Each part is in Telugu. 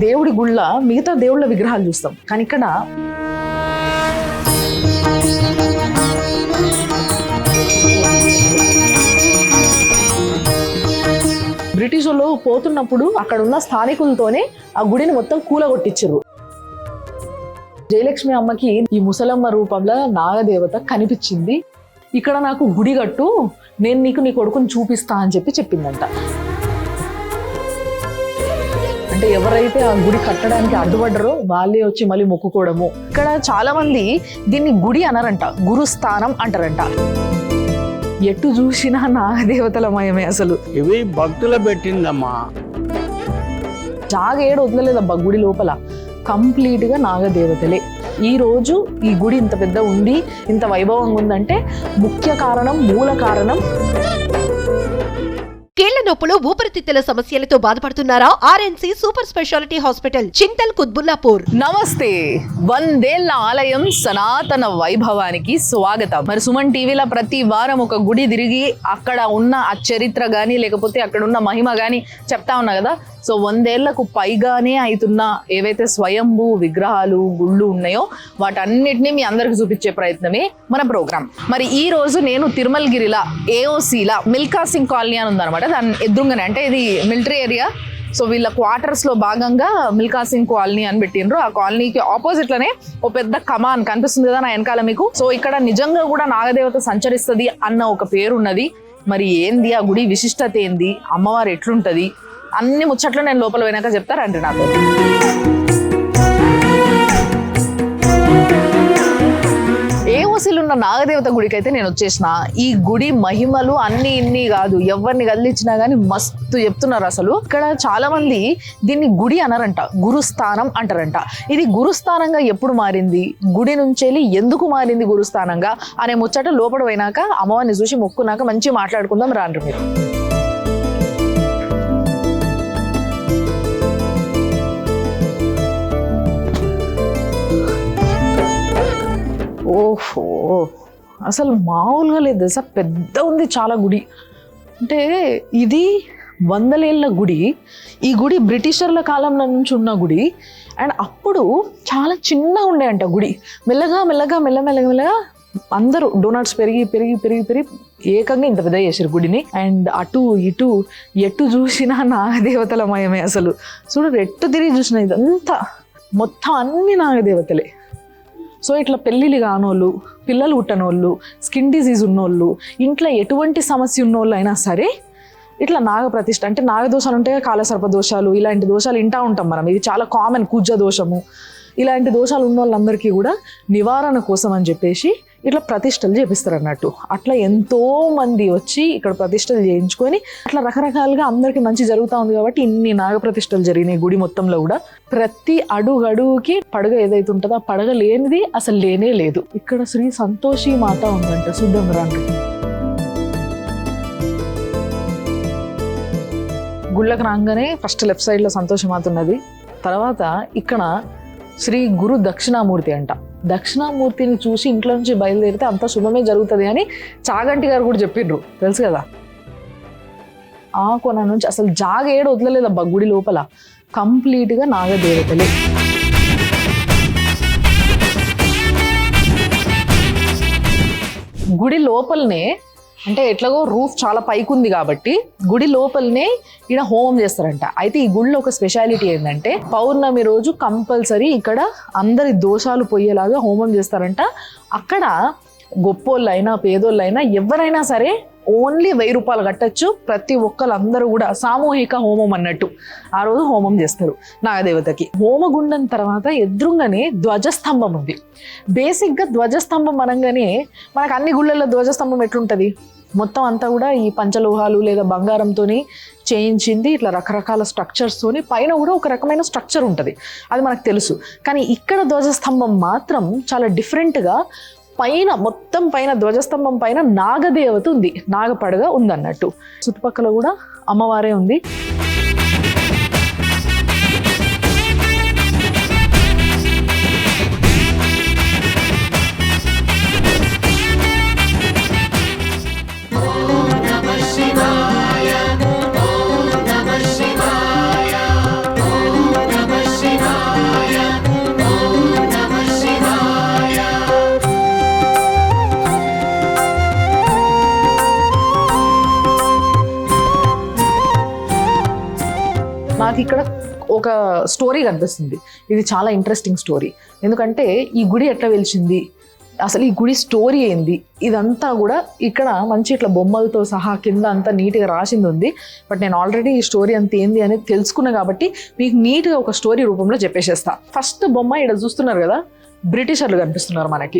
దేవుడి గుళ్ళ మిగతా దేవుళ్ళ విగ్రహాలు చూస్తాం, కానీ ఇక్కడ బ్రిటిష్ వాళ్ళు పోతున్నప్పుడు అక్కడ ఉన్న స్థానికులతోనే ఆ గుడిని మొత్తం కూలగొట్టించారు. జయలక్ష్మి అమ్మకి ఈ ముసలమ్మ రూపంలో నాగదేవత కనిపించింది. ఇక్కడ నాకు గుడి కట్టు, నేను నీకు నీ కొడుకుని చూపిస్తా అని చెప్పిందంట. అంటే ఎవరైతే ఆ గుడి కట్టడానికి అడ్డుపడ్డారో వాళ్ళే వచ్చి మళ్ళీ మొక్కుకోవడము. ఇక్కడ చాలా మంది దీన్ని గుడి అనరంట, గురుస్థానం అంటారంట. ఎటు చూసినా నాగదేవతలమయమే. అసలు ఇవి భక్తులు పెట్టిందమ్మా. జాగ ఏడు వదలలేదబ్బా గుడి లోపల, కంప్లీట్ గా నాగదేవతలే. ఈ రోజు ఈ గుడి ఇంత పెద్ద ఉండి ఇంత వైభవంగా ఉందంటే ముఖ్య కారణం, మూల కారణం కీళ్ల నొప్పులు, ఊపిరితిత్తుల సమస్యలతో బాధపడుతున్నారా? ఆర్ఎన్సి super speciality hospital, Chintal Quthbullapur. నమస్తే. 100 ఏళ్ల ఆలయం సనాతన వైభవానికి స్వాగతం. మరి సుమన్ టీవీలో ప్రతి వారం ఒక గుడి తిరిగి అక్కడ ఉన్న ఆ చరిత్ర గాని లేకపోతే అక్కడ ఉన్న మహిమ గాని చెప్తా ఉన్నా కదా. సో 100 ఏళ్లకు పైగానే అవుతున్న ఏవైతే స్వయంభూ విగ్రహాలు, గుళ్ళు ఉన్నాయో వాటన్నిటిని మీ అందరికి చూపించే ప్రయత్నమే మన ప్రోగ్రామ్. మరి ఈ రోజు నేను తిరుమలగిరిలా ఏఓసీలా మిల్కా సింగ్ కాలనీ అని ఉందన్నమాట. దాని ఎదురుగానే, అంటే ఇది మిలిటరీ ఏరియా. సో వీళ్ళ క్వార్టర్స్ లో భాగంగా మిల్కా సింగ్ కాలనీ అని పెట్టిండ్రు. ఆ కాలనీకి ఆపోజిట్ లోనే ఓ పెద్ద కమాన్ కనిపిస్తుంది కదా నా వెనకాల మీకు. సో ఇక్కడ నిజంగా కూడా నాగదేవత సంచరిస్తుంది అన్న ఒక పేరు ఉన్నది. మరి ఏంది ఆ గుడి విశిష్టత ఏంది, అమ్మవారు ఎట్లుంటది, అన్ని ముచ్చట్లు నేను లోపల వెనక చెప్తారండి నాతో. ఏఓసీలు ఉన్న నాగదేవత గుడికి అయితే నేను వచ్చేసిన. ఈ గుడి మహిమలు అన్ని ఇన్ని కాదు, ఎవరిని కదిలించినా గానీ మస్తు చెప్తున్నారు. అసలు ఇక్కడ చాలా మంది దీన్ని గుడి అనరంట, గురుస్థానం అంటారంట. ఇది గురుస్థానంగా ఎప్పుడు మారింది, గుడి నుంచి ఎందుకు మారింది గురుస్థానంగా అనే ముచ్చట లోపల పోయినాక అమ్మవారిని చూసి మొక్కున్నాక మంచి మాట్లాడుకుందాం రాండ్రు మీరు. ఓహో, అసలు మామూలుగా లేదు తెలుసా, పెద్ద ఉంది చాలా గుడి. అంటే ఇది 100 ఏళ్ళ గుడి. ఈ గుడి బ్రిటిషర్ల కాలంలో నుంచి ఉన్న గుడి. అండ్ అప్పుడు చాలా చిన్నగా ఉండే అంట గుడి. మెల్లగా అందరూ డోనట్స్ పెరిగి పెరిగి పెరిగి పెరిగి ఏకంగా ఇంత పెద్ద చేశారు గుడిని. అండ్ అటు ఇటు ఎటు చూసినా నాగదేవతలమయమే. అసలు చూడు, ఎట్టు తిరిగి చూసినా ఇదంతా మొత్తం అన్ని నాగదేవతలే. సో ఇట్లా పెళ్ళిళ్ళు కానోళ్ళు, పిల్లలు పుట్టనోళ్ళు, స్కిన్ డిజీజ్ ఉన్నోళ్ళు, ఇంట్లో ఎటువంటి సమస్య ఉన్నోళ్ళు అయినా సరే ఇట్లా నాగప్రతిష్ఠ, అంటే నాగదోషాలు ఉంటాయి, కాలసర్ప దోషాలు, ఇలాంటి దోషాలు వింటూ ఉంటాం మనం. ఇది చాలా కామన్, కుజ దోషము, ఇలాంటి దోషాలు ఉన్న వాళ్ళందరికీ కూడా నివారణ కోసం అని చెప్పేసి ఇట్లా ప్రతిష్టలు చేపిస్తారు అన్నట్టు. అట్లా ఎంతో మంది వచ్చి ఇక్కడ ప్రతిష్టలు చేయించుకొని అట్లా రకరకాలుగా అందరికీ మంచి జరుగుతూ ఉంది కాబట్టి ఇన్ని నాగప్రతిష్టలు జరిగినాయి గుడి మొత్తంలో కూడా. ప్రతి అడుగుకి పడగ ఏదైతే ఉంటుందో ఆ పడగ లేనిది అసలు లేనే లేదు. ఇక్కడ శ్రీ సంతోషి మాత ఉందంట, చూద్దాం రండి. గుళ్ళకి రాగానే ఫస్ట్ లెఫ్ట్ సైడ్ లో సంతోషి మాత ఉన్నది. తర్వాత ఇక్కడ శ్రీ గురు దక్షిణామూర్తి అంట. దక్షిణామూర్తిని చూసి ఇంట్లో నుంచి బయలుదేరితే అంత శుభమే జరుగుతుంది అని చాగంటి గారు కూడా చెప్పిండ్రు, తెలుసు కదా. ఆ కొన నుంచి అసలు జాగ ఏడు వదలలేదబ్బా గుడి లోపల, కంప్లీట్ గా నాగదేవతలే. గుడి లోపలనే, అంటే ఎట్లాగో రూఫ్ చాలా పైకి ఉంది కాబట్టి గుడి లోపలనే ఇక్కడ హోమం చేస్తారంట. అయితే ఈ గుడిలో ఒక స్పెషాలిటీ ఏంటంటే పౌర్ణమి రోజు కంపల్సరీ ఇక్కడ అందరి దోషాలు పోయేలాగా హోమం చేస్తారంట. అక్కడ గొప్పోళ్ళైనా పేదోళ్ళైనా ఎవరైనా సరే ఓన్లీ 1000 రూపాయలు కట్టచ్చు. ప్రతి ఒక్కళ్ళందరూ కూడా సామూహిక హోమం అన్నట్టు ఆ రోజు హోమం చేస్తారు నాగదేవతకి. హోమగుండం తర్వాత ఎదురుగానే ధ్వజస్తంభం ఉంది. బేసిక్గా ధ్వజస్తంభం అనగానే మనకు అన్ని గుళ్ళల్లో ధ్వజస్తంభం ఎట్లుంటుంది, మొత్తం అంతా కూడా ఈ పంచలోహాలు లేదా బంగారంతో చేయించింది, ఇట్లా రకరకాల స్ట్రక్చర్స్తోని పైన కూడా ఒక రకమైన స్ట్రక్చర్ ఉంటుంది, అది మనకు తెలుసు. కానీ ఇక్కడ ధ్వజస్తంభం మాత్రం చాలా డిఫరెంట్గా పైన, మొత్తం పైన ధ్వజస్తంభం పైన నాగదేవత ఉంది, నాగపడగ ఉందన్నట్టు. చుట్టుపక్కల కూడా అమ్మవారే ఉంది. మనకి ఇక్కడ ఒక స్టోరీ కనిపిస్తుంది. ఇది చాలా ఇంట్రెస్టింగ్ స్టోరీ. ఎందుకంటే ఈ గుడి ఎట్లా వెలిచింది, అసలు ఈ గుడి స్టోరీ ఏంది, ఇదంతా కూడా ఇక్కడ మంచి ఇట్లా బొమ్మలతో సహా కింద అంతా నీట్గా రాసింది ఉంది. బట్ నేను ఆల్రెడీ ఈ స్టోరీ అంత ఏంది అనేది తెలుసుకున్నా కాబట్టి మీకు నీట్గా ఒక స్టోరీ రూపంలో చెప్పేసేస్తా. ఫస్ట్ బొమ్మ ఇక్కడ చూస్తున్నారు కదా, బ్రిటిషర్లు కనిపిస్తున్నారు మనకి.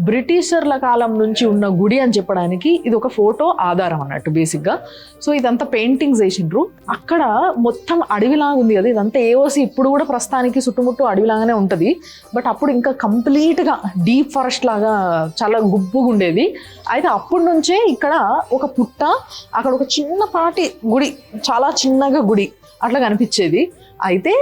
బ్రిటిషర్ల కాలం నుంచి ఉన్న గుడి అని చెప్పడానికి ఇది ఒక ఫోటో ఆధారం అన్నట్టు బేసిక్గా. సో ఇదంతా పెయింటింగ్స్ వేసిండ్రు. అక్కడ మొత్తం అడవిలాగా ఉంది కదా, ఇదంతా ఏఓసి ఇప్పుడు కూడా ప్రస్తుతానికి చుట్టుముట్టు అడవిలాగానే ఉంటుంది. బట్ అప్పుడు ఇంకా కంప్లీట్గా డీప్ ఫారెస్ట్ లాగా చాలా గుబ్బుగా ఉండేది. అయితే అప్పటి నుంచే ఇక్కడ ఒక పుట్ట, అక్కడ ఒక చిన్నపాటి గుడి, చాలా చిన్నగా గుడి అట్లా కనిపించేది. అయితే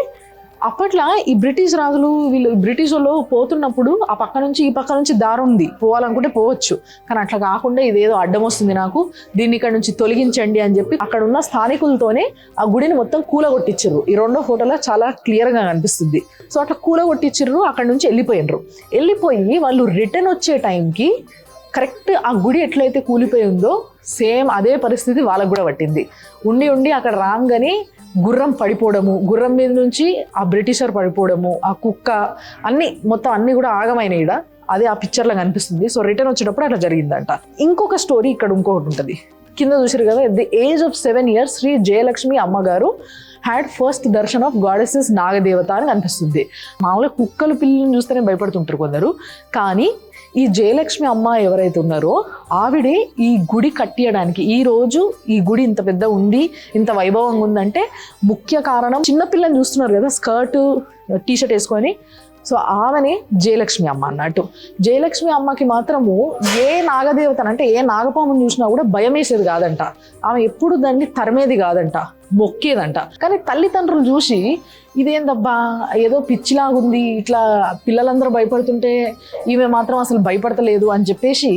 అప్పట్లో ఈ బ్రిటిష్ రాజులు వీళ్ళు బ్రిటిష్ వాళ్ళు పోతున్నప్పుడు ఆ పక్క నుంచి ఈ పక్క నుంచి దారి ఉంది, పోవాలనుకుంటే పోవచ్చు. కానీ అట్లా కాకుండా ఇదేదో అడ్డం వస్తుంది నాకు, దీన్ని ఇక్కడ నుంచి తొలగించండి అని చెప్పి అక్కడ ఉన్న స్థానికులతోనే ఆ గుడిని మొత్తం కూలగొట్టించారు. ఈ రెండో ఫోటోలో చాలా క్లియర్గా కనిపిస్తుంది. సో అట్లా కూలగొట్టించారు, అక్కడ నుంచి వెళ్ళిపోయి వాళ్ళు రిటర్న్ వచ్చే టైంకి కరెక్ట్ ఆ గుడి ఎట్లయితే కూలిపోయి ఉందో సేమ్ అదే పరిస్థితి వాళ్ళకు కూడా పట్టింది. ఉండి అక్కడ రాగానే గుర్రం పడిపోవడము, గుర్రం మీద నుంచి ఆ బ్రిటిషర్ పడిపోవడము, ఆ కుక్క మొత్తం అన్నీ కూడా ఆగమైనవి. ఇక్కడ అదే ఆ పిక్చర్లో కనిపిస్తుంది. సో రిటర్న్ వచ్చేటప్పుడు అట్లా జరిగిందంట. ఇంకొక స్టోరీ ఇక్కడ ఇంకొకటి ఉంటుంది. కింద చూసారు కదా, at the age of 7 years Shri Jayalakshmi అమ్మగారు had first darshan of goddesses Nagadevata అని కనిపిస్తుంది. మామూలుగా కుక్కలు పిల్లలను చూస్తేనే భయపడుతుంటారు కొందరు, కానీ ఈ జయలక్ష్మి అమ్మ ఎవరైతే ఉన్నారో ఆవిడే ఈ గుడి కట్టియడానికి, ఈ రోజు ఈ గుడి ఇంత పెద్ద ఉంది, ఇంత వైభవంగా ఉందంటే ముఖ్య కారణం, చిన్నపిల్లని చూస్తున్నారు కదా స్కర్ట్ టీషర్ట్ వేసుకొని, సో ఆమెనే జయలక్ష్మి అమ్మ అన్నట్టు. జయలక్ష్మి అమ్మకి మాత్రము ఏ నాగదేవతను అంటే ఏ నాగపామును చూసినా కూడా భయం వేసేది కాదంట. ఆమె ఎప్పుడు దాన్ని తరిమేది కాదంట, మొక్కేదంట. కానీ తల్లిదండ్రులు చూసి ఇదేందబ్బా ఏదో పిచ్చిలాగుంది, ఇట్లా పిల్లలందరూ భయపడుతుంటే ఈమె మాత్రం అసలు భయపడతలేదు అని చెప్పేసి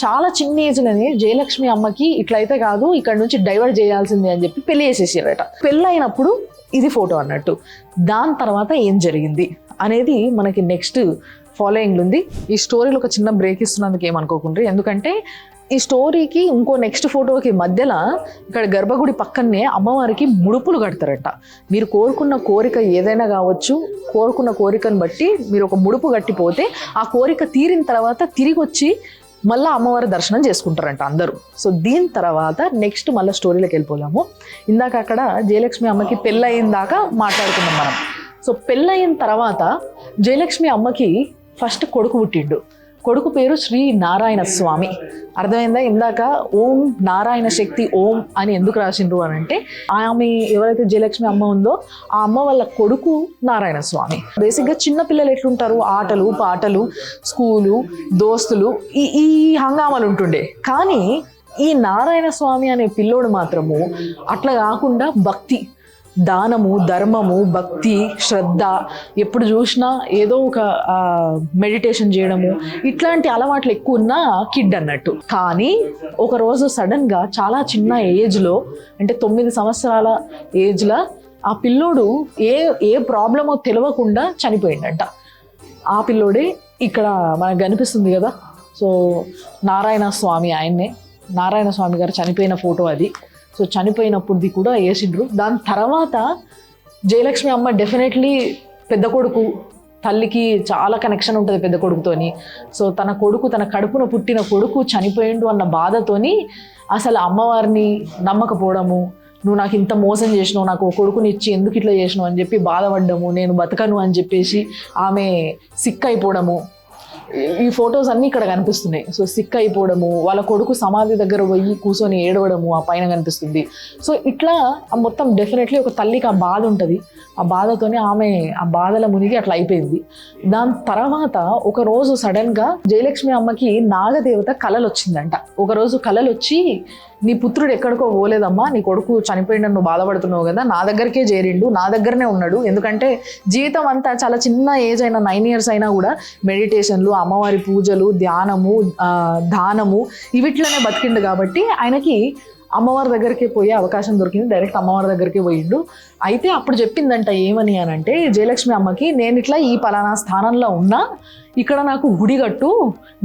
చాలా చిన్న ఏజ్లోనే జయలక్ష్మి అమ్మకి ఇట్లయితే కాదు, ఇక్కడ నుంచి డైవర్ట్ చేయాల్సిందే అని చెప్పి పెళ్లి చేసేసారట. పెళ్ళైనప్పుడు ఇది ఫోటో అన్నట్టు. దాని తర్వాత ఏం జరిగింది అనేది మనకి నెక్స్ట్ ఫాలోయింగ్ ఉంది. ఈ స్టోరీలో ఒక చిన్న బ్రేక్ ఇస్తున్నందుకు ఏమనుకోకుండా, ఎందుకంటే ఈ స్టోరీకి ఇంకో నెక్స్ట్ ఫోటోకి మధ్యలో ఇక్కడ గర్భగుడి పక్కనే అమ్మవారికి ముడుపులు కడతారట. మీరు కోరుకున్న కోరిక ఏదైనా కావచ్చు, కోరుకున్న కోరికను బట్టి మీరు ఒక ముడుపు కట్టిపోతే ఆ కోరిక తీరిన తర్వాత తిరిగి వచ్చి మళ్ళీ అమ్మవారి దర్శనం చేసుకుంటారంట అందరూ. సో దీని తర్వాత నెక్స్ట్ మళ్ళీ స్టోరీలోకి వెళ్ళిపోదాము. ఇందాక అక్కడ జయలక్ష్మి అమ్మకి పెళ్ళయిన దాకా మాట్లాడుకున్నాం మనం. సో పెళ్ళయిన తర్వాత జయలక్ష్మి అమ్మకి ఫస్ట్ కొడుకు పుట్టిండు. కొడుకు పేరు శ్రీ నారాయణ స్వామి. అర్థమైందా? ఇందాక ఓం నారాయణ శక్తి ఓం అని ఎందుకు రాసిండ్రు అని అంటే, ఆమె ఎవరైతే జయలక్ష్మి అమ్మ ఉందో ఆ అమ్మ వాళ్ళ కొడుకు నారాయణ స్వామి. బేసిక్గా చిన్న పిల్లలు ఎట్లుంటారు, ఆటలు పాటలు, స్కూలు, దోస్తులు, ఈ హంగామాలు ఉంటుండే. కానీ ఈ నారాయణ స్వామి అనే పిల్లోడు మాత్రము అట్లా కాకుండా భక్తి, దానము, ధర్మము, భక్తి, శ్రద్ధ, ఎప్పుడు చూసినా ఏదో ఒక మెడిటేషన్ చేయడము, ఇట్లాంటి అలవాట్లు ఎక్కువ ఉన్న కిడ్ అన్నట్టు. కానీ ఒకరోజు సడన్గా చాలా చిన్న ఏజ్లో, అంటే 9 సంవత్సరాల ఏజ్లో ఆ పిల్లోడు ఏ ప్రాబ్లమో తెలియకుండా చనిపోయిందంట. ఆ పిల్లోడే ఇక్కడ మనకు కనిపిస్తుంది కదా. సో నారాయణ స్వామి, ఆయన్నే నారాయణ స్వామి గారు చనిపోయిన ఫోటో అది. సో చనిపోయినప్పుడుది కూడా వేసిండ్రు. దాని తర్వాత జయలక్ష్మి అమ్మ డెఫినెట్లీ పెద్ద కొడుకు, తల్లికి చాలా కనెక్షన్ ఉంటుంది పెద్ద కొడుకుతోని. సో తన కొడుకు, తన కడుపున పుట్టిన కొడుకు చనిపోయిండు అన్న బాధతోని అసలు అమ్మవారిని నమ్మకపోవడము, నువ్వు నాకు ఇంత మోసం చేసినావు, నాకు కొడుకుని ఇచ్చి ఎందుకు ఇట్లా చేసినావు అని చెప్పి బాధపడ్డము, నేను బతకను అని చెప్పేసి ఆమె సిక్ అయిపోవడము, ఈ ఫొటోస్ అన్నీ ఇక్కడ కనిపిస్తున్నాయి. సో సిక్ అయిపోవడము, వాళ్ళ కొడుకు సమాధి దగ్గర పోయి కూర్చొని ఏడవడము ఆ పైన కనిపిస్తుంది. సో ఇట్లా మొత్తం డెఫినెట్లీ ఒక తల్లికి ఆ బాధ ఉంటుంది. ఆ బాధతోనే ఆమె ఆ బాధల మునిగి అట్లా అయిపోయింది. దాని తర్వాత ఒకరోజు సడన్గా జయలక్ష్మి అమ్మకి నాగదేవత కలలు వచ్చిందంట. ఒకరోజు కలలు వచ్చి, నీ పుత్రుడు ఎక్కడికో పోలేదమ్మా, నీ కొడుకు చనిపోయిందని నువ్వు బాధపడుతున్నావు కదా, నా దగ్గరికే చేరిండు, నా దగ్గరనే ఉన్నాడు. ఎందుకంటే జీవితం అంతా చాలా చిన్న ఏజ్ అయినా 9 years అయినా కూడా మెడిటేషన్లు, అమ్మవారి పూజలు, ధ్యానము, దానము ఇవిట్లోనే బతికిండు. కాబట్టి ఆయనకి అమ్మవారి దగ్గరికి పోయే అవకాశం దొరికింది. డైరెక్ట్ అమ్మవారి దగ్గరికి పోయిండు. అయితే అప్పుడు చెప్పిందంట ఏమని అని అంటే, జయలక్ష్మి అమ్మకి, నేను ఇట్లా ఈ పలానా స్థానంలో ఉన్నా, ఇక్కడ నాకు గుడి కట్టు,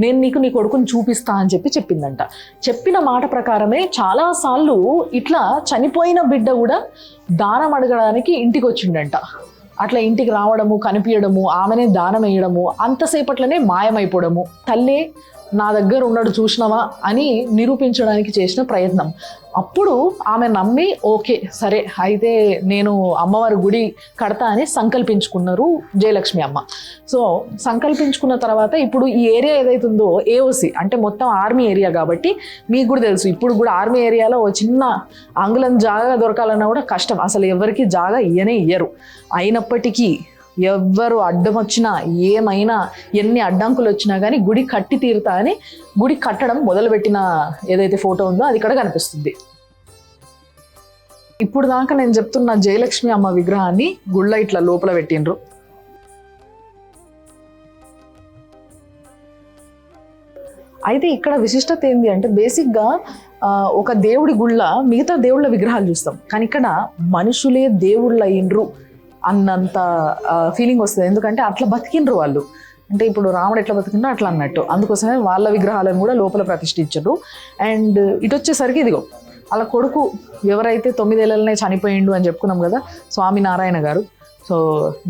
నేను నీకు నీ కొడుకుని చూపిస్తా అని చెప్పిందంట. చెప్పిన మాట ప్రకారమే చాలాసార్లు ఇట్లా చనిపోయిన బిడ్డ కూడా దానం అడగడానికి ఇంటికి వచ్చిండంట. అట్లా ఇంటికి రావడము, కనిపించడము, ఆమెనే దానం వేయడము, అంతసేపట్లోనే మాయమైపోవడము. తల్లి నా దగ్గర ఉన్నాడు చూసినావా అని నిరూపించడానికి చేసిన ప్రయత్నం. అప్పుడు ఆమె నమ్మి ఓకే సరే అయితే నేను అమ్మవారి గుడి కడతా అని సంకల్పించుకున్నారు జయలక్ష్మి అమ్మ. సో సంకల్పించుకున్న తర్వాత ఇప్పుడు ఈ ఏరియా ఏదైతుందో ఏఓసి అంటే మొత్తం ఆర్మీ ఏరియా కాబట్టి మీకు కూడా తెలుసు, ఇప్పుడు కూడా ఆర్మీ ఏరియాలో ఓ చిన్న అంగుళం జాగా దొరకాలన్నా కూడా కష్టం, అసలు ఎవరికి జాగా ఇయ్యరు. అయినప్పటికీ ఎవ్వరు అడ్డం వచ్చినా ఏమైనా ఎన్ని అడ్డంకులు వచ్చినా కానీ గుడి కట్టి తీరుతా అని గుడి కట్టడం మొదలుపెట్టిన ఏదైతే ఫోటో ఉందో అది ఇక్కడ కనిపిస్తుంది. ఇప్పుడు దాకా నేను చెప్తున్న జయలక్ష్మి అమ్మ విగ్రహాన్ని గుళ్ళ ఇట్లా లోపల పెట్టిండ్రు. అయితే ఇక్కడ విశిష్టత ఏంది అంటే బేసిక్గా ఒక దేవుడి గుళ్ళ మిగతా దేవుళ్ళ విగ్రహాలు చూస్తాం, కానీ ఇక్కడ మనుషులే దేవుళ్ళు అయ్యిండ్రు అన్నంత ఫీలింగ్ వస్తుంది. ఎందుకంటే అట్లా బతికిండ్రు వాళ్ళు, అంటే ఇప్పుడు రాముడు ఎట్లా బతికిండ్రో అట్లా అన్నట్టు. అందుకోసమే వాళ్ళ విగ్రహాలను కూడా లోపల ప్రతిష్ఠించారు. అండ్ ఇటు వచ్చేసరికి ఇదిగో వాళ్ళ కొడుకు ఎవరైతే 9 ఏళ్ళనే చనిపోయిండు అని చెప్పుకున్నాం కదా, స్వామి నారాయణ గారు. సో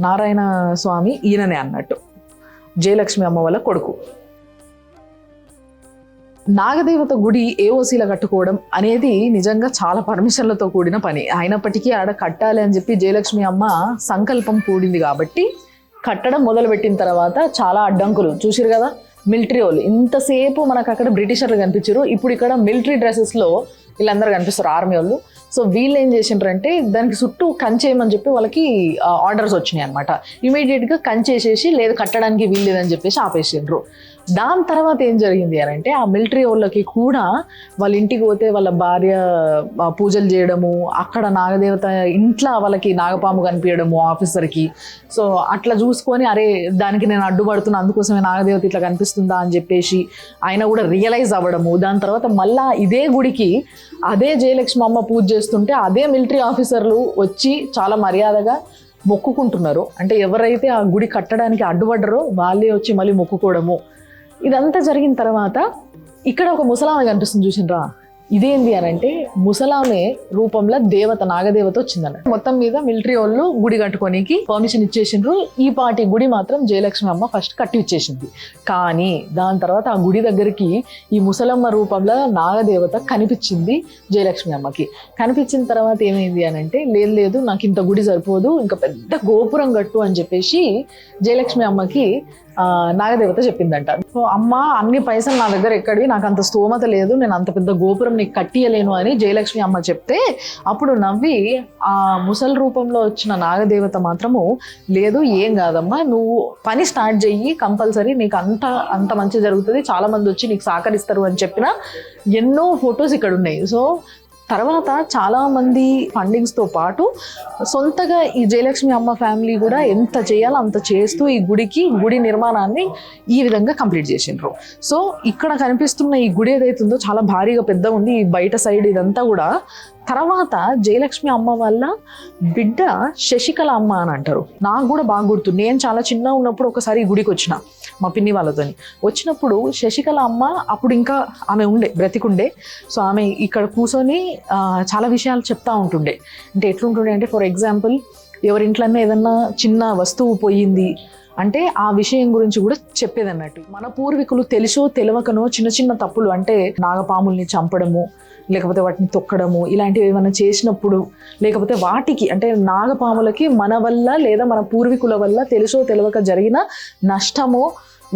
నారాయణ స్వామి ఈయననే అన్నట్టు, జయలక్ష్మి అమ్మ వాళ్ళ కొడుకు. నాగదేవత గుడి ఏఓసీలో కట్టుకోవడం అనేది నిజంగా చాలా పర్మిషన్లతో కూడిన పని. అయినప్పటికీ ఆడ కట్టాలి అని చెప్పి జయలక్ష్మి అమ్మ సంకల్పం కూడింది కాబట్టి కట్టడం మొదలుపెట్టిన తర్వాత చాలా అడ్డంకులు చూసిరు కదా. మిలిటరీ వాళ్ళు ఇంతసేపు మనకు అక్కడ బ్రిటిషర్లు కనిపించారు, ఇప్పుడు ఇక్కడ మిలిటరీ డ్రెస్సెస్లో వీళ్ళందరూ కనిపిస్తారు ఆర్మీ వాళ్ళు. సో వీళ్ళు ఏం చేసిండ్రంటే దానికి చుట్టూ కంచేయమని చెప్పి వాళ్ళకి ఆర్డర్స్ వచ్చినాయి అనమాట. ఇమీడియట్గా కంచేసేసి లేదు కట్టడానికి వీల్లేదని చెప్పేసి ఆపేసిండ్రు. దాని తర్వాత ఏం జరిగింది అని అంటే ఆ మిలిటరీ వాళ్ళకి కూడా వాళ్ళ ఇంటికి పోతే వాళ్ళ భార్య పూజలు చేయడము, అక్కడ నాగదేవత ఇంట్లో వాళ్ళకి నాగపాము కనిపించడము ఆఫీసర్కి. సో అట్లా చూసుకొని అరే దానికి నేను అడ్డుపడుతున్నా అందుకోసమే నాగదేవత ఇట్లా కనిపిస్తుందా అని చెప్పేసి ఆయన కూడా రియలైజ్ అవ్వడము. దాని తర్వాత మళ్ళా ఇదే గుడికి అదే జయలక్ష్మి అమ్మ పూజ చేస్తుంటే అదే మిలిటరీ ఆఫీసర్లు వచ్చి చాలా మర్యాదగా మొక్కుకుంటున్నారు. అంటే ఎవరైతే ఆ గుడి కట్టడానికి అడ్డుపడ్డారో వాళ్ళే వచ్చి మళ్ళీ మొక్కుకోవడము. ఇదంతా జరిగిన తర్వాత ఇక్కడ ఒక ముసలామె కనిపిస్తుంది చూసిండ్రా, ఇదేంది అని అంటే ముసలామె రూపంలో దేవత నాగదేవత వచ్చిందన్నట్టు. మొత్తం మీద మిలిటరీ వాళ్ళు గుడి కట్టుకోనికి పర్మిషన్ ఇచ్చేసిండ్రు. ఈ పాటి గుడి మాత్రం జయలక్ష్మి అమ్మ ఫస్ట్ కట్టి ఇచ్చేసింది. కానీ దాని తర్వాత ఆ గుడి దగ్గరికి ఈ ముసలమ్మ రూపంలో నాగదేవత కనిపించింది జయలక్ష్మి అమ్మకి. కనిపించిన తర్వాత ఏమైంది అని అంటే లేదు నాకు ఇంత గుడి సరిపోదు, ఇంకా పెద్ద గోపురం కట్టు అని చెప్పేసి జయలక్ష్మి అమ్మకి నాగదేవత చెప్పిందంట. సో అమ్మ అన్ని పైసలు నా దగ్గర ఎక్కడివి, నాకు అంత స్తోమత లేదు, నేను అంత పెద్ద గోపురం నీకు కట్టియలేను అని జయలక్ష్మి అమ్మ చెప్తే అప్పుడు నవ్వి ఆ ముసలి రూపంలో వచ్చిన నాగదేవత మాత్రము లేదు ఏం కాదమ్మా నువ్వు పని స్టార్ట్ చెయ్యి, కంపల్సరీ నీకు అంత మంచి జరుగుతుంది, చాలా మంది వచ్చి నీకు సహకరిస్తారు అని చెప్పిన ఎన్నో ఫొటోస్ ఇక్కడ ఉన్నాయి. సో తర్వాత చాలామంది ఫండింగ్స్తో పాటు సొంతగా ఈ జయలక్ష్మి అమ్మ ఫ్యామిలీ కూడా ఎంత చేయాలో అంత చేస్తూ ఈ గుడి నిర్మాణాన్ని ఈ విధంగా కంప్లీట్ చేసిండ్రు. సో ఇక్కడ కనిపిస్తున్న ఈ గుడి ఏదైతుందో చాలా భారీగా పెద్ద ఉంది. ఈ బయట సైడ్ ఇదంతా కూడా తర్వాత జయలక్ష్మి అమ్మ వాళ్ళ బిడ్డ శశికళ అమ్మ అని అంటారు. నాకు కూడా బాగా గుర్తు, నేను చాలా చిన్న ఉన్నప్పుడు ఒకసారి ఈ గుడికి వచ్చిన మా పిన్ని వాళ్ళతోని. వచ్చినప్పుడు శశికళ అమ్మ అప్పుడు ఇంకా ఆమె బ్రతికుండే. సో ఆమె ఇక్కడ కూర్చొని చాలా విషయాలు చెప్తా ఉంటుండే. అంటే ఎట్లుంటుండే అంటే ఫర్ ఎగ్జాంపుల్ ఎవరింట్లోనే ఏదన్నా చిన్న వస్తువు పోయింది అంటే ఆ విషయం గురించి కూడా చెప్పేది అన్నట్టు. మన పూర్వీకులు తెలుసో తెలియకనో చిన్న చిన్న తప్పులు అంటే నాగపాముల్ని చంపడము, లేకపోతే వాటిని తొక్కడము, ఇలాంటివి ఏమైనా చేసినప్పుడు లేకపోతే వాటికి అంటే నాగపాములకి మన వల్ల లేదా మన పూర్వీకుల వల్ల తెలుసో తెలియక జరిగిన నష్టమో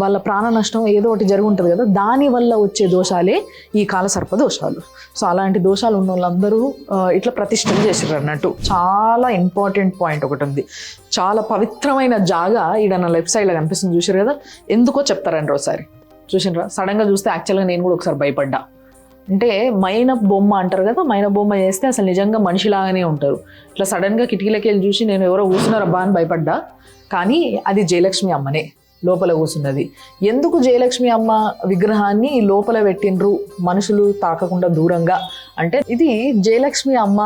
వాళ్ళ ప్రాణ నష్టం ఏదో ఒకటి జరిగి ఉంటుంది కదా, దాని వల్ల వచ్చే దోషాలే ఈ కాలసర్ప దోషాలు. సో అలాంటి దోషాలు ఉన్న వాళ్ళందరూ ఇట్లా ప్రతిష్టలు చేసారు అన్నట్టు. చాలా ఇంపార్టెంట్ పాయింట్ ఒకటి ఉంది, చాలా పవిత్రమైన జాగా ఈడ నా లెఫ్ట్ సైడ్లో కనిపిస్తుంది చూసారు కదా. ఎందుకో చెప్తారండి ఒకసారి చూసినరా. సడన్గా చూస్తే యాక్చువల్గా నేను కూడా ఒకసారి భయపడ్డా. అంటే మైనపు బొమ్మ అంటారు కదా, మైనపు బొమ్మ చేస్తే అసలు నిజంగా మనిషిలాగానే ఉంటారు. ఇట్లా సడన్గా కిటికీలకి వెళ్ళి చూసి నేను ఎవరో కూర్చున్నారబ్బా అని భయపడ్డా, కానీ అది జయలక్ష్మి అమ్మనే. లోపల కూర్చున్నది. ఎందుకు జయలక్ష్మి అమ్మ విగ్రహాన్ని లోపల పెట్టిండ్రు మనుషులు తాకకుండా దూరంగా అంటే, ఇది జయలక్ష్మి అమ్మ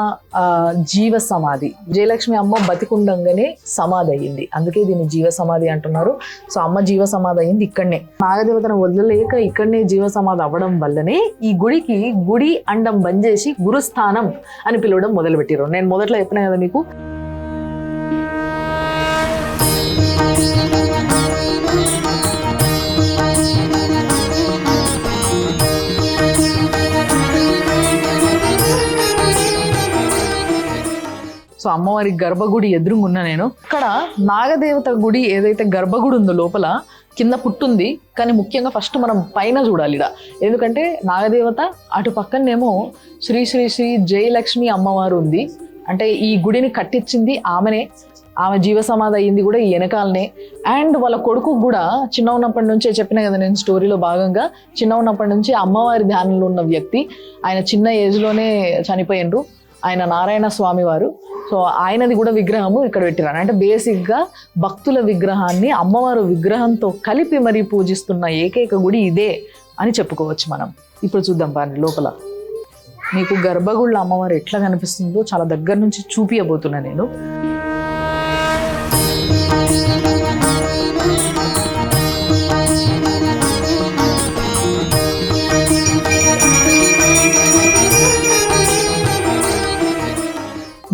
జీవ సమాధి. జయలక్ష్మి అమ్మ బతికుండంగానే సమాధి అయ్యింది, అందుకే దీన్ని జీవ సమాధి అంటున్నారు. సో అమ్మ జీవ సమాధి అయ్యింది ఇక్కడనే, నాగదేవతను వదలలేక ఇక్కడనే జీవ సమాధి అవ్వడం వల్లనే ఈ గుడికి గుడి అండం బంద్ చేసి గురుస్థానం అని పిలవడం మొదలుపెట్టారు. నేను మొదట్లో చెప్పినా కదా మీకు, సో అమ్మవారి గర్భగుడి ఎదురుగున్నా నేను. ఇక్కడ నాగదేవత గుడి ఏదైతే గర్భగుడి ఉందో లోపల కింద పుట్టుంది, కానీ ముఖ్యంగా ఫస్ట్ మనం పైన చూడాలి ఇక్కడ. ఎందుకంటే నాగదేవత అటు పక్కనేమో శ్రీ శ్రీ శ్రీ జయలక్ష్మి అమ్మవారు ఉంది. అంటే ఈ గుడిని కట్టించింది ఆమెనే, ఆమె జీవ సమాధి అయ్యింది కూడా ఈ వెనకాలనే. అండ్ వాళ్ళ కొడుకు కూడా చిన్న ఉన్నప్పటి నుంచే చెప్పిన కదా నేను స్టోరీలో భాగంగా, చిన్న ఉన్నప్పటి నుంచి అమ్మవారి ధ్యానంలో ఉన్న వ్యక్తి. ఆయన చిన్న ఏజ్లోనే చనిపోయిండ్రు, ఆయన నారాయణ స్వామి వారు. సో ఆయనది కూడా విగ్రహము ఇక్కడ పెట్టిరాను. అంటే బేసిక్గా భక్తుల విగ్రహాన్ని అమ్మవారు విగ్రహంతో కలిపి మరీ పూజిస్తున్న ఏకైక గుడి ఇదే అని చెప్పుకోవచ్చు మనం. ఇప్పుడు చూద్దాం పాని లోపల మీకు గర్భగుళ్ళ అమ్మవారు ఎట్లా కనిపిస్తుందో చాలా దగ్గర నుంచి చూపియబోతున్నా నేను.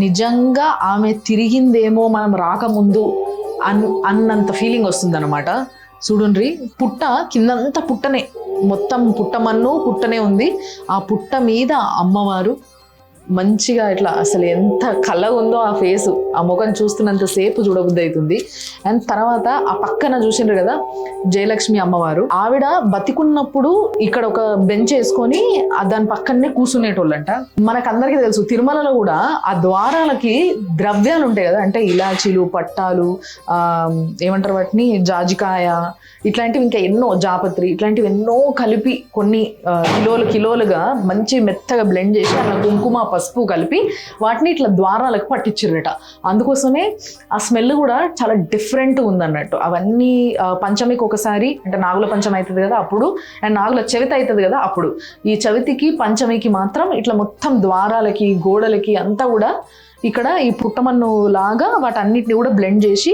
నిజంగా ఆమె తిరిగిందేమో మనం రాకముందు అన్నంత ఫీలింగ్ వస్తుంది అనమాట. చూడండి, పుట్ట కిందంతా పుట్టనే, మొత్తం పుట్టమన్ను పుట్టనే ఉంది. ఆ పుట్ట మీద అమ్మవారు మంచిగా ఇట్లా అసలు ఎంత కళ్ళగా ఉందో ఆ ఫేసు, ఆ ముఖం చూస్తున్నంత సేపు చూడబుద్ధి అవుతుంది. అండ్ తర్వాత ఆ పక్కన చూసిండ్రు కదా జయలక్ష్మి అమ్మవారు, ఆవిడ బతికున్నప్పుడు ఇక్కడ ఒక బెంచ్ వేసుకొని దాని పక్కనే కూర్చునేటోళ్ళంట. మనకందరికీ తెలుసు తిరుమలలో కూడా ఆ ద్వారాలకి ద్రవ్యాలు ఉంటాయి కదా, అంటే ఇలాచీలు, పట్టాలు, ఏమంటారు వాటిని, జాజికాయ, ఇట్లాంటివి ఇంకా ఎన్నో, జాపత్రి, ఇట్లాంటివి ఎన్నో కలిపి కొన్ని కిలోలుగా మంచి మెత్తగా బ్లెండ్ చేసి అలా కుంకుమ పసుపు కలిపి వాటిని ఇట్లా ద్వారాలకు పట్టించారట. అందుకోసమే ఆ స్మెల్ కూడా చాలా డిఫరెంట్ ఉందన్నట్టు. అవన్నీ పంచమికి ఒకసారి, అంటే నాగుల పంచమి అవుతుంది కదా అప్పుడు, అండ్ నాగుల చవితి అవుతుంది కదా అప్పుడు, ఈ చవితికి పంచమికి మాత్రం ఇట్లా మొత్తం ద్వారాలకి గోడలకి అంతా కూడా ఇక్కడ ఈ పుట్టమన్ను లాగా వాటన్నిటిని కూడా బ్లెండ్ చేసి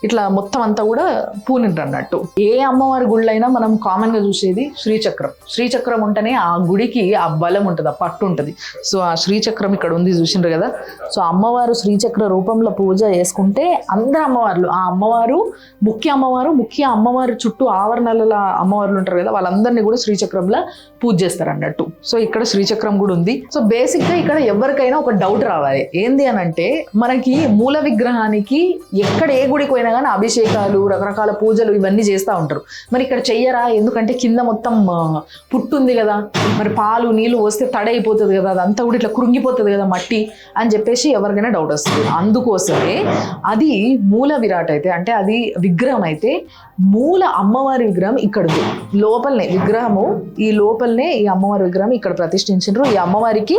ఇట్లా మొత్తం అంతా కూడా పూనింటారు అన్నట్టు. ఏ అమ్మవారి గుళ్ళైనా మనం కామన్ గా చూసేది శ్రీచక్రం. శ్రీచక్రం ఉంటేనే ఆ గుడికి ఆ బలం ఉంటుంది, ఆ పట్టు ఉంటుంది. సో ఆ శ్రీచక్రం ఇక్కడ ఉంది, చూసిండ్రు కదా. సో అమ్మవారు శ్రీచక్ర రూపంలో పూజ చేసుకుంటే అందరు అమ్మవార్లు, ఆ అమ్మవారు ముఖ్య అమ్మవారి చుట్టూ ఆవరణల అమ్మవార్లు ఉంటారు కదా, వాళ్ళందరినీ కూడా శ్రీచక్రంలో పూజ చేస్తారు అన్నట్టు. సో ఇక్కడ శ్రీచక్రం కూడా ఉంది. సో బేసిక్ గా ఇక్కడ ఎవరికైనా ఒక డౌట్ రావాలి, ఏంది అని అంటే, మనకి మూల విగ్రహానికి ఎక్కడ ఏ గుడికి పోయినా కానీ అభిషేకాలు, రకరకాల పూజలు ఇవన్నీ చేస్తూ ఉంటారు. మరి ఇక్కడ చెయ్యరా? ఎందుకంటే కింద మొత్తం పుట్టుంది కదా, మరి పాలు నీళ్ళు వస్తే తడైపోతుంది కదా, అదంతా కూడా ఇట్లా కృంగిపోతుంది కదా మట్టి అని చెప్పేసి ఎవరికైనా డౌట్ వస్తుంది. అందుకోసమే అది మూల విరాట్ అయితే, అంటే అది విగ్రహం అయితే, మూల అమ్మవారి విగ్రహం ఇక్కడ ఉంది లోపలనే. విగ్రహము ఈ లోపలనే ఈ అమ్మవారి విగ్రహం ఇక్కడ ప్రతిష్ఠించారు. ఈ అమ్మవారికి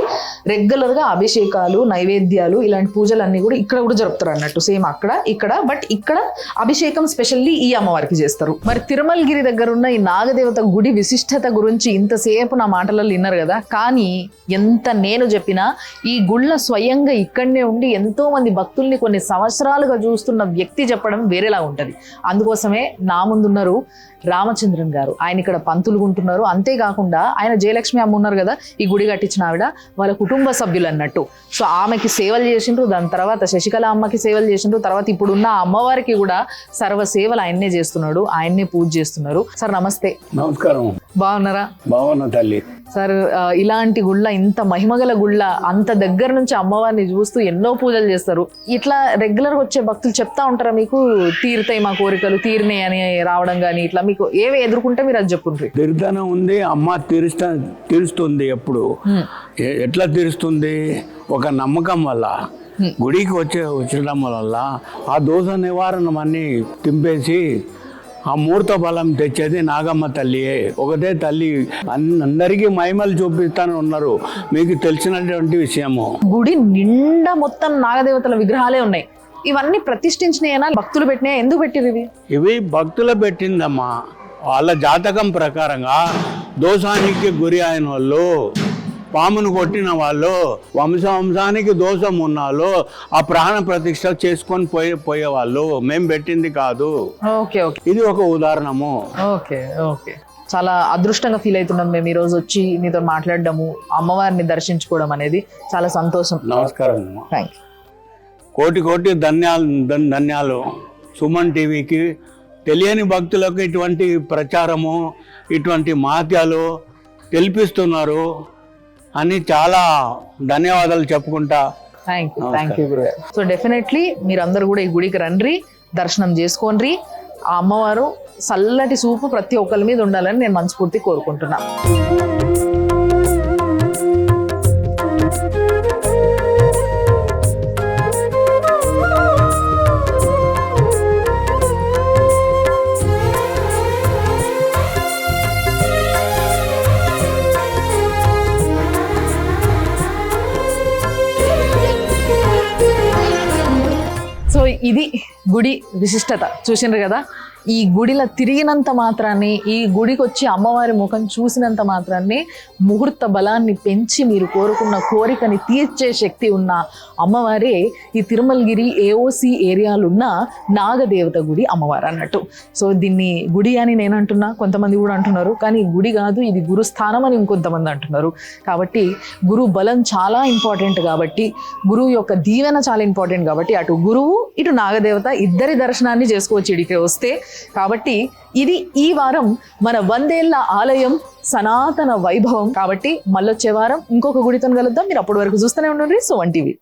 రెగ్యులర్ గా అభిషేకాలు, నైవేద్యాలు, ఇలాంటి పూజలు అన్ని కూడా ఇక్కడ కూడా జరుపుతారు అన్నట్టు. సేమ్ అక్కడ ఇక్కడ, బట్ ఇక్కడ అభిషేకం స్పెషల్లీ ఈ అమ్మవారికి చేస్తారు. మరి తిరుమలగిరి దగ్గర ఉన్న ఈ నాగదేవత గుడి విశిష్టత గురించి ఇంతసేపు నా మాటలలో విన్నారు కదా, కానీ ఎంత నేను చెప్పినా ఈ గుళ్ళ స్వయంగా ఇక్కడనే ఉండి ఎంతో మంది భక్తుల్ని కొన్ని సంవత్సరాలుగా చూస్తున్న వ్యక్తి చెప్పడం వేరేలా ఉంటది. అందుకోసమే నా ముందున్నారు రామచంద్రన్ గారు. ఆయన ఇక్కడ పంతులు ఉంటున్నారు. అంతేకాకుండా ఆయన జయలక్ష్మి అమ్మ ఉన్నారు కదా, ఈ గుడి కట్టించిన ఆవిడ, వాళ్ళ కుటుంబ సభ్యులు అన్నట్టు. సో ఆమెకి సేవలు చేసిండ్రు, దాని తర్వాత శశికళ అమ్మకి సేవలు చేసిండ్రు, తర్వాత ఇప్పుడున్న అమ్మవారికి కూడా సర్వ సేవలు ఆయన్నే చేస్తున్నాడు, ఆయన్నే పూజ చేస్తున్నారు. సార్ నమస్తే. నమస్కారం. బాగున్నారా? బాగున్నా తల్లి. సార్ ఇలాంటి గుళ్ళ, ఇంత మహిమగల గుళ్ళ, అంత దగ్గర నుంచి అమ్మవారిని చూస్తూ ఎన్నో పూజలు చేస్తారు. ఇట్లా రెగ్యులర్ గా వచ్చే భక్తులు చెప్తా ఉంటారా మీకు, తీరుతాయి మా కోరికలు, తీరినాయి అని రావడం కానీ, ఇట్లా మీకు ఏవి ఎదుర్కొంటే మీరు అది చెప్పుండ్రి? తీర్థనం ఉంది, అమ్మ తీరుస్తుంది. ఎప్పుడు ఎట్లా తీరుస్తుంది? ఒక నమ్మకం వల్ల, గుడికి వచ్చడం వల్ల ఆ దోష నివారణం అన్ని తింపేసి ఆ మూర్త బలం తెచ్చేది నాగమ్మ తల్లియే. ఒకటే తల్లి అందరికీ మహిమలు చూపిస్తాను ఉన్నారు, మీకు తెలిసినటువంటి విషయము. గుడి నిండా మొత్తం నాగదేవతల విగ్రహాలే ఉన్నాయి. ఇవన్నీ ప్రతిష్ఠించినాయనా, భక్తులు పెట్టినాయా? ఎందుకు పెట్టిరు ఇవి? ఇవి భక్తులు పెట్టిందమ్మా. వాళ్ళ జాతకం ప్రకారంగా దోషానికి గురి అయిన వాళ్ళు, పామును కొట్టిన వాళ్ళు, వంశానికి దోషం ఉన్న వాళ్ళు ఆ ప్రాణ ప్రతిష్ఠ చేసుకొని పోయేవాళ్ళు. మేము పెట్టింది కాదు. ఓకే ఓకే, ఇది ఒక ఉదాహరణము. Okay okay. చాలా అదృష్టంగా ఫీల్ అవుతున్నాం మేము ఈరోజు వచ్చి మీతో మాట్లాడడము, అమ్మవారిని దర్శించుకోవడం అనేది చాలా సంతోషం. నమస్కారం అమ్మా. Thank you. కోటి ధన్యాలు సుమన్ టీవీకి. తెలియని భక్తులకు ఇటువంటి ప్రచారము, ఇటువంటి మహత్యాలు తెలిపిస్తున్నారు అని చాలా ధన్యవాదాలు చెప్పుకుంటా. థ్యాంక్ యూ గురుగారు. సో డెఫినెట్లీ మీరందరూ కూడా ఈ గుడికి రండి, దర్శనం చేసుకోండి. ఆ అమ్మవారు చల్లటి చూపు ప్రతి ఒక్కరి మీద ఉండాలని నేను మనస్ఫూర్తి కోరుకుంటున్నా. సో ఇది గుడి విశిష్టత చూసినారు కదా. ఈ గుడిలో తిరిగినంత మాత్రాన్ని, ఈ గుడికి వచ్చి అమ్మవారి ముఖం చూసినంత మాత్రాన్ని ముహూర్త బలాన్ని పెంచి మీరు కోరుకున్న కోరికని తీర్చే శక్తి ఉన్న అమ్మవారే ఈ తిరుమలగిరి ఏఓసి ఏరియాలో ఉన్న నాగదేవత గుడి అమ్మవారు అన్నట్టు. సో దీన్ని గుడి అని నేను అంటున్నా, కొంతమంది కూడా అంటున్నారు, కానీ గుడి కాదు ఇది గురుస్థానం అని ఇంకొంతమంది అంటున్నారు. కాబట్టి గురు బలం చాలా ఇంపార్టెంట్, కాబట్టి గురువు యొక్క దీవెన చాలా ఇంపార్టెంట్. కాబట్టి అటు గురువు ఇటు నాగదేవత ఇద్దరి దర్శనాన్ని చేసుకోవచ్చు ఇడికి వస్తే. కాబట్టి ఇది ఈ వారం మన 100 ఏళ్ల ఆలయం సనాతన వైభవం. కాబట్టి మళ్ళొచ్చే వారం ఇంకొక గుడితో కలుద్దాం. మీరు అప్పటి వరకు చూస్తూనే ఉండండి సుమన్ టీవీ.